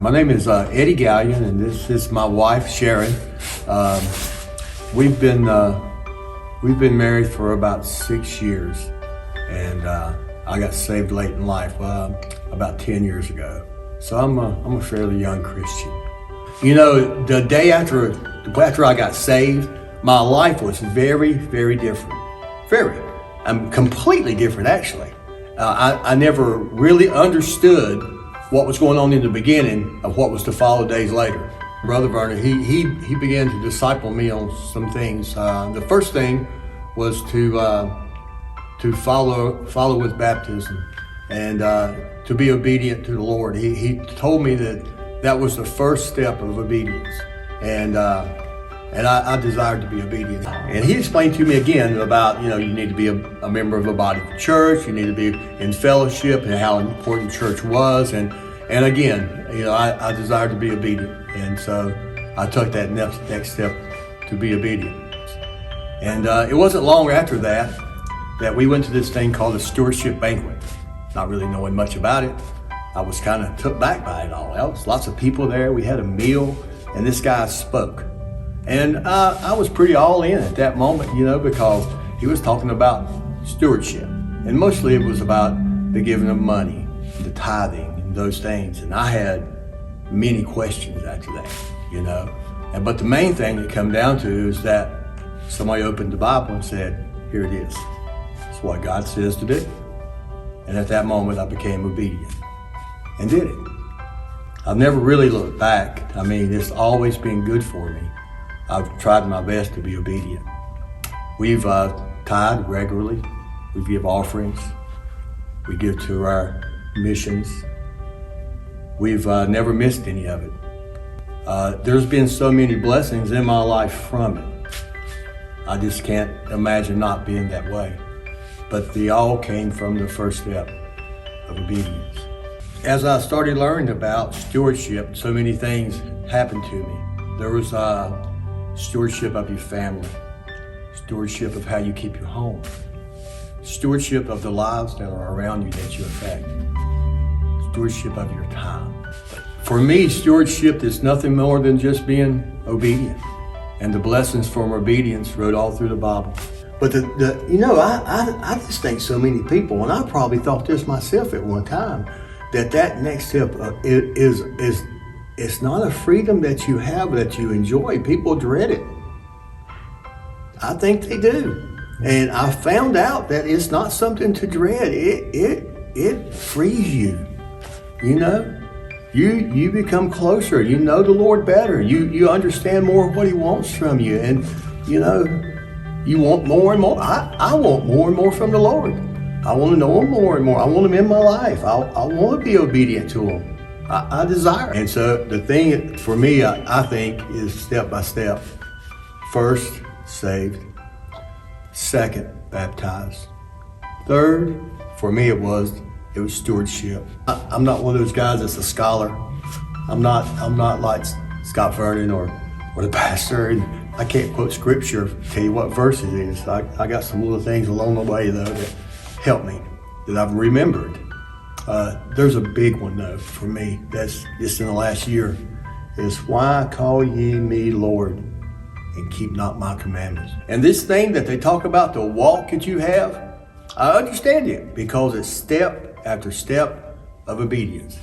My name is Eddie Gallion, and this is my wife, Sharon. We've been married for about 6 years, and I got saved late in life, about 10 years ago. So I'm a fairly young Christian. You know, the day after I got saved, my life was very, very different. Completely different, actually. I never really understood what was going on in the beginning of what was to follow days later. Brother Vernon, he began to disciple me on some things. The first thing was to follow with baptism and to be obedient to the Lord. He told me that was the first step of obedience, and I desired to be obedient. And he explained to me again about, you need to be a member of a body of the church, you need to be in fellowship, and how important church was. And again, I desired to be obedient. And so I took that next step to be obedient. And it wasn't long after that we went to this thing called a Stewardship banquet. Not really knowing much about it. I was kind of took back by it all. There was lots of people there. We had a meal, and this guy spoke. And I was pretty all in at that moment, because he was talking about stewardship. And mostly it was about the giving of money, the tithing, and those things. And I had many questions after that, But the main thing it come down to is that somebody opened the Bible and said, here it is. It's what God says to do. And at that moment I became obedient and did it. I've never really looked back. It's always been good for me. I've tried my best to be obedient. We've tithed regularly. We give offerings. We give to our missions. We've never missed any of it. There's been so many blessings in my life from it. I just can't imagine not being that way. But they all came from the first step of obedience. As I started learning about stewardship, so many things happened to me. There was stewardship of your family, stewardship of how you keep your home, stewardship of the lives that are around you that you affect, stewardship of your time. For me, stewardship is nothing more than just being obedient, and the blessings from obedience wrote all through the Bible. But I just think so many people, and I probably thought this myself at one time, that next step it's not a freedom that you have, that you enjoy. People dread it. I think they do. And I found out that it's not something to dread. It frees you. You become closer. You know the Lord better. You understand more of what He wants from you. And you want more and more. I want more and more from the Lord. I want to know Him more and more. I want Him in my life. I want to be obedient to Him. I desire. And so the thing for me, I think, is step by step. First, saved. Second, baptized. Third, for me, it was stewardship. I'm not one of those guys that's a scholar. I'm not like Scott Vernon or the pastor. And I can't quote scripture, tell you what verse it is. I got some little things along the way, though, that help me, that I've remembered. There's a big one, though, for me, that's just in the last year, is why call ye me Lord and keep not my commandments. And this thing that they talk about, the walk that you have, I understand it because it's step after step of obedience.